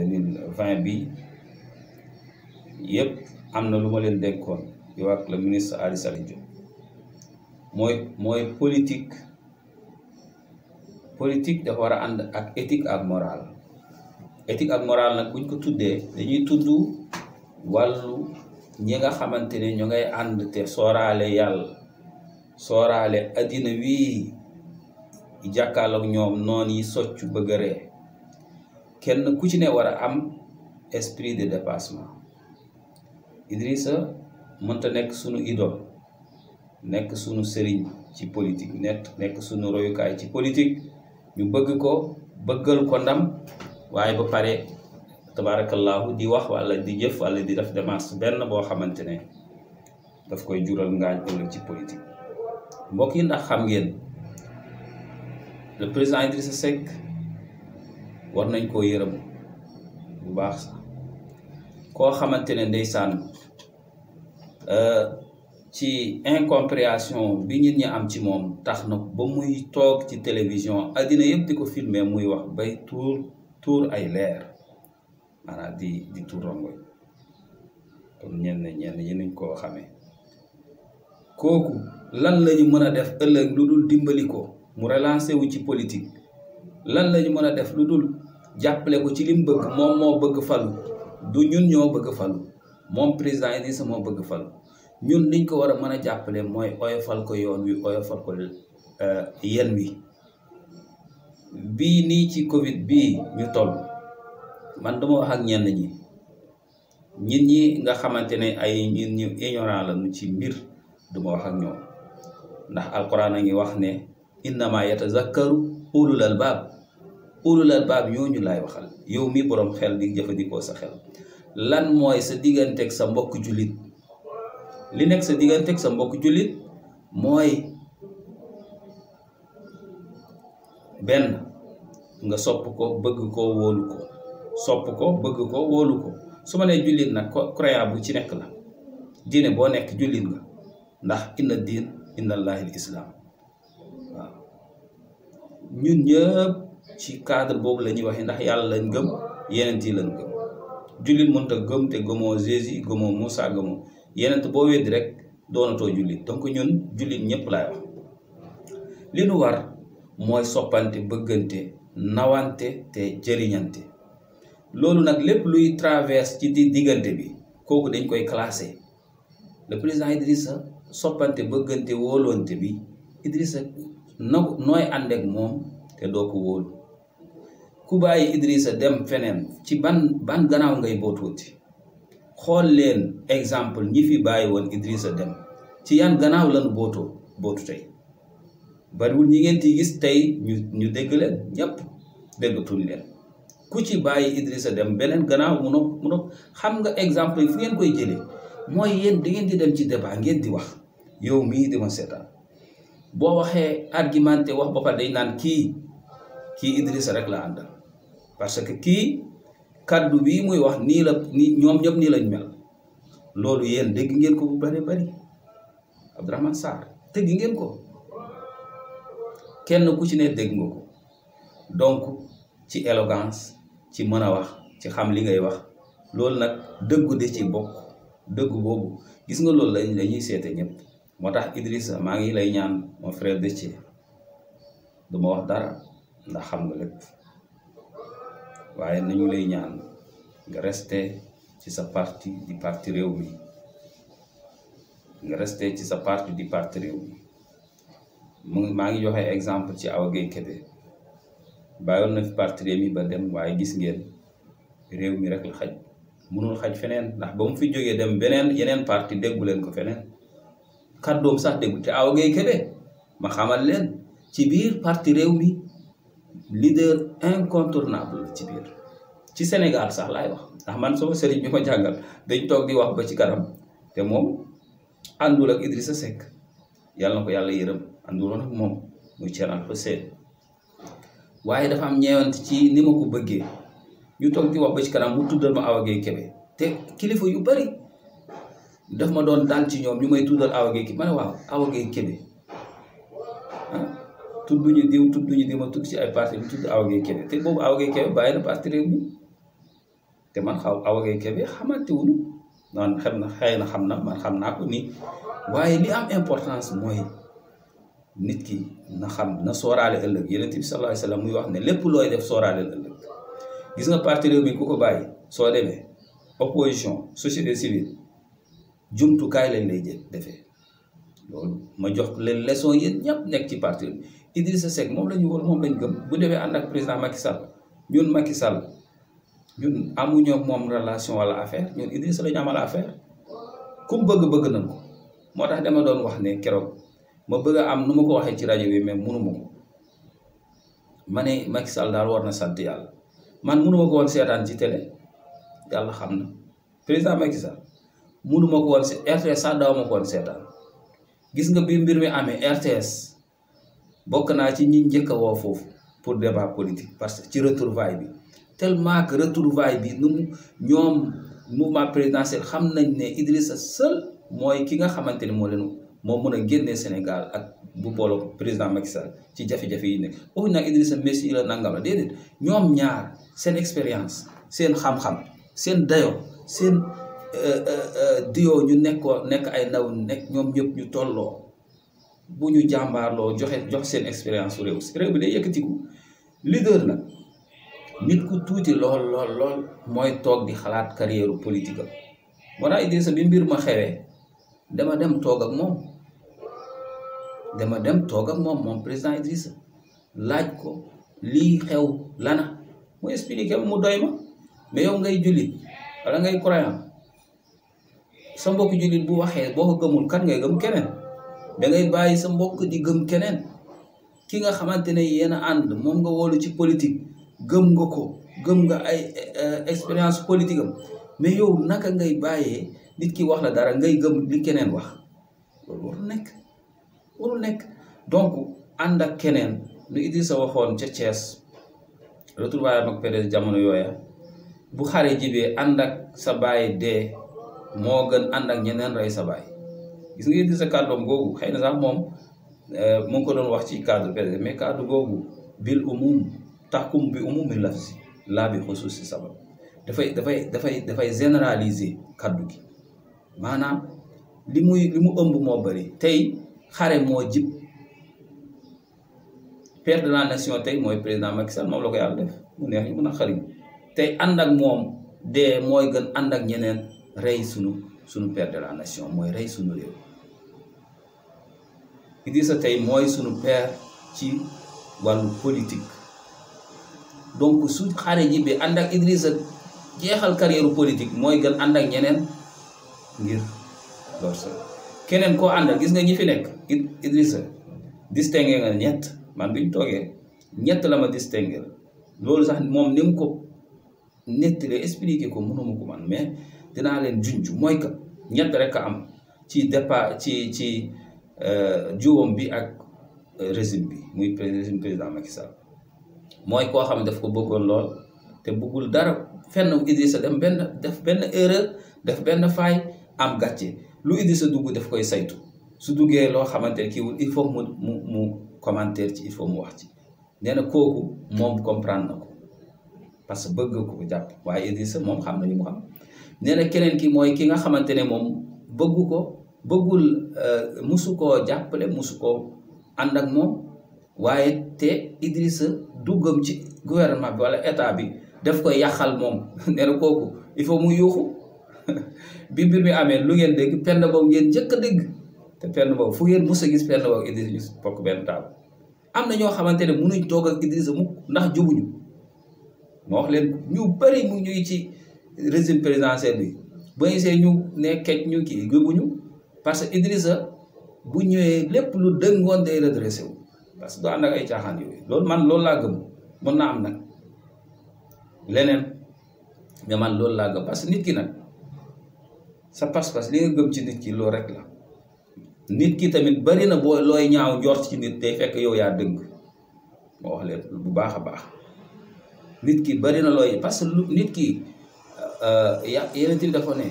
2020 bi yëpp am na lu ma leen dénkoon yow ak le ministre Ali Saleh Diop mooy politique dafa war a ànd ak éthique ak morale. Éthique ak morale nag buñ ko tuddee dañuy tudd wàllu ñi nga xamante ne ñu ngay ànd te sooraale yàlla sooraale addina wii jàkkaarloog ñoom noon yi soccu bëgg a ree kenn ku ci ne war a am esprit de dépassement. Idrissa mënta nekk sunu idole nekk sunu sëriñ ci politique nekk sunu royukaay ci politique ñu bëgg ko bëggal ko ndam waaye ba pare tabarakallahu di wax wala di jëf wala di def démarche benn boo xamante ne daf koy jural ngaañ ëllëg ci politique. mbokk yi ndax xam ngeen le président Idrissa Seck war nañ koo yërëm bu baax sax koo xamante ne ndeysaan ci incompréhension bi nit ñi am ci moom tax na ba muy toog ci télévision addina yëpp di ko filmer muy wax bay tuur ay leer maanaam di tuur rongoñ comme ñenn ñi nuñ koo xamee. kooku lan lañu mën a def ëllëg lu dul dimbali ko mu relancé wu ci politique lan lañu mën a def lu dul jàppale ko ci lim bëgg. moom moo bëgg falu du ñun ñoo bëgg falu moom président Idrissa moo bëgg falu. ñun liñ ko war a mën a jàppale mooy oyofal ko yoon wi oyofal ko yen wi bii nii ci Covid bii ñu toll man dama wax ak ñenn ñi nga xamante ne ay ñun ñu ignorant la ñu ci mbir duma wax ak ñoom ndax alquran a ngi wax ne innama yatazakkaru ulul albaab ñooñu laay waxal yow mi borom xel di jëfandikoo sa xel. lan mooy sa digganteeg sa mbokk jullit li nekk sa digganteeg sa mbokk jullit mooy benn nga sopp ko bëgg ko wóolu ko su ma nee jullit nag croyant bu ci nekk la diine boo nekk jullit nga ndax inna diin inna allahi al islam waaw ñun ñëpp ci cadre boobu la ñuy waxee ndax yàlla lañ gëm yeneen yi lañ gëm. jullit mënut a gëm te gëmoo Jésus gëmoo Moussa gëmoo yeneen boo weddi rek doonatoo jullit. donc ñun jullit ñëpp laay wax li nu war mooy soppante bëggante nawante te jëriñante. loolu nag lépp luy traverse ci diggante bi kooku dañ koy classé. le président Idrissa soppante bëggante wóolonte bi Idrissa nooy ànd ak moom te doo ko wóolu. ku bàyyi Idrissa dem feneen ci ban gannaaw ngay bootuuti. xool leen exemple ñi fi bàyyi woon Idrissa dem ci yan gannaaw lañu bootu tey bariwul ñi ngeen ci gis tey ñu dégg leen ñëpp déggatul leen. ku ci bàyyi Idrissa dem beneen gannaaw munoo xam nga exemple yi fu ngeen koy jëlee mooy yéen da ngeen di dem ci débat ngeen di wax yow mii di ma seetaan boo waxee argumenté wax ba pare day naan kii Idrissa rek la àndal parce que kii kaddu bii muy wax nii ñoom ñëpp nii lañ mel. loolu yéen dégg ngeen ko bu bari Abdourahmane Sarr dégg ngeen ko kenn ku ci ne dégg nga ko. donc ci élégance ci mën a wax ci xam li ngay wax loolu nag dëggu de ci bokk. dëggu boobu gis nga loolu lañuy seete ñëpp. moo tax Idrissa maa ngi lay ñaan mon frère Dethie duma wax dara ndax xam nga lépp waaye nañu lay ñaan nga resté ci sa parti di parti réew mi maa ngi joxe exemple ci Awa Gueye Kébé bàyyoon na fi parti réew mi ba dem waaye gis ngeen réew mi rek la xaj mënul xaj feneen ndax ba mu fi jógee dem yeneen parti déggu leen ko feneen kàddoom sax déggu te Awa Gueye Kébé ma xamal leen ci biir parti réew mi leader incontournable ci biir ci Sénégal sax laay wax ndax man sama sëriñ bi ma jàngal dañ toog di wax ba ci kanam te moom àndul ak Idrissa Seck yàlla na ko yàlla yërëm ànduloon ak moom muy Thierno Diby waaye dafa am ñeewante ci ni ma ko bëggee ñu toog di wax ba ci kanam mu tuddal ma Awa Gueye Kébé te kilifa yu bari daf ma doon dal ci ñoom ñu may tuddal Awa Gueye Kébé ma ne waaw Awa Gueye Kébé tudduñu diw ma tudd ci ay parti bi tudd Awa Gueye Kébé te boobu Awa Gueye Kébé bàyyi na parti réew mi te man Awa Gaye Kébé xamante wuñu noonu xëy na xam na man xam naa ko nii waaye li am importance mooy nit ki na xam na sooraale ëllëg Yonent bi sallallahu alayhi wa sallam muy wax ne lépp looy def sooraale ëllëg gis nga parti Rewmi ku ko bàyyi soo demee opposition société civile jumtukaay lañ lay defee loolu ma jox leen leçon yéen ñëpp nekk ci parti bi Idrissa Seck moom la ñu wóor moom lañ gëm bu demee ànd ak président Macky Sall ñun Macky Sall ñun amuñoo moom relation wala affaire ñun Idrissa la ñu amal affaire ku mu bëgg nañ ko moo tax dama doon wax ne keroog ma bëgg a am nu ma ko waxee ci rajo bi mais mënuma ko ma ne Macky Sall daal war na sant yàlla man mënuma ko woon seetaan ci télé yàlla xam na président Macky Sall mënuma ko woon si RTS sax daaw ma ko woon seetaan gis nga bi mbir mi amee RTS bokk naa ci ñi njëkk a woo foofu pour débat politique parce que ci retrouvaille bi tellement que retrouvaille bi nu ñoom mouvement présidentiel xam nañ ne Idrissa seul mooy ki nga xamante ni moo mën a génnee Sénégal ak bu booloo président Macky Sall ci jafe-jafe yi nekk waxuñ nag Idrissa Messi la nangam la déedéet ñoom ñaar seen expérience seen xam-xam seen dayo seen diyo ñu nekk ay ndaw nekk ñoom ñëpp ñu tolloo bu ñu jàmbaarloo jox seen expérience réew bi day yëkkatiku leader nag nit ku tuuti lool mooy toog di xalaat carrière politique am moo tax Idrissa bi mbir ma xewee dama dem toog ak moom président Idrissa laaj ko lii xew lana mu expliqué mu doy ma mais yow ngay jullit wala ngay croyant sa mbokk jullit bu waxee boo ko gëmul kan ngay gëm keneen da ngay bàyyi sa mbokk di gëm keneen ki nga xamante ne yéen a ànd moom nga wóolu ci politique gëm nga ay expérience politique am mais yow naka ngay bàyyee nit ki wax la dara ngay gëm li keneen wax loolu warul nekk donc ànd ak keneen lu Idrissa waxoon ca Thiès retrouvaille ak PDS jamono yooya bu xare jibee ànd ak sa baay dee moo gën ànd ak ñeneen rey sa baay gis nga Idrissa kàddoom googu xëy na sax moom mu ngi ko doon wax ci cadre PDS mais cadre googu bil umum taxkum bi umumi lafzi laa bi xusuusi sabab dafay généraliser kaddu gi maanaam li mu ëmb moo bëri tey xare moo jib père de la nation tey mooy président Macky Sall moom la ko yàlla def mu neex ñu mën a xariñ tey ànd ak moom dee mooy gën ànd ak ñeneen rey sunu père de la nation mooy rey sunu réew Idrissa tey mooy sunu père ci wàllu politique donc su xare ji bi ànd ak Idrissa jeexal carrière politique mooy gën ànd ak ñeneen ngir lor sa keneen koo àndal gis nga ñi fi nekk Idrissa distingué nga ñett man bi ñu toogee ñett la ma distingué loolu sax moom ni mu ko nettalee expliqué ko mënuma ko man mais dinaa leen junj mooy que ñett rek a am ci départ ci juwam bi ak régime bi muy régime président Macky Sall mooy koo xam ne daf ko bëggoon lool te bëggul dara fenn Idrissa def benn erreur def benn faay am gàcce lu Idrissa dugg daf koy saytu su duggee loo xamante ne kiiwul il faut mu commentaire ci il faut mu wax ci nee na kooku moom comprendre na ko parce que bëgg ko jàpp waaye Idrissa moom xam na li mu xam nee na keneen ki mooy ki nga xamante ne moom bëggul musu koo jàppale musu koo ànd ak moom waaye te Idrissa duggam ci gouvernement bi wala état bi daf koy yàqal moom nee na kooku il faut mu yuuxu bi mbir mi amee lu ngeen dégg penn boobu ngeen njëkk a dégg te penn boobu fu ngeen mus a gis penn boobu Idrissa ñu bokk benn taal am na ñoo xamante ne mënuñ toog ak Idrissa mukk ndax jubuñu ma wax leen ñu bëri mu ñuy ci régime présidentiel bi ba gisee ñu ne kecc ñu kii jubuñu parce que Idrissa bu ñëwee lépp lu dëngoon day redressé wu parce que doo ànd ak ay caaxaan yooyu loolu laa gëm mën naa am nag leneen mais man loolu laa gëm parce que nit ki nag sa pas-pas li nga gëm ci nit ki loolu rek la nit ki tamit bari na boo looy ñaaw njort ci nit day fekk yow yaa dëng moo wax leen bu baax a baax nit ki bari na looy parce que nit ki yeneen dafa ne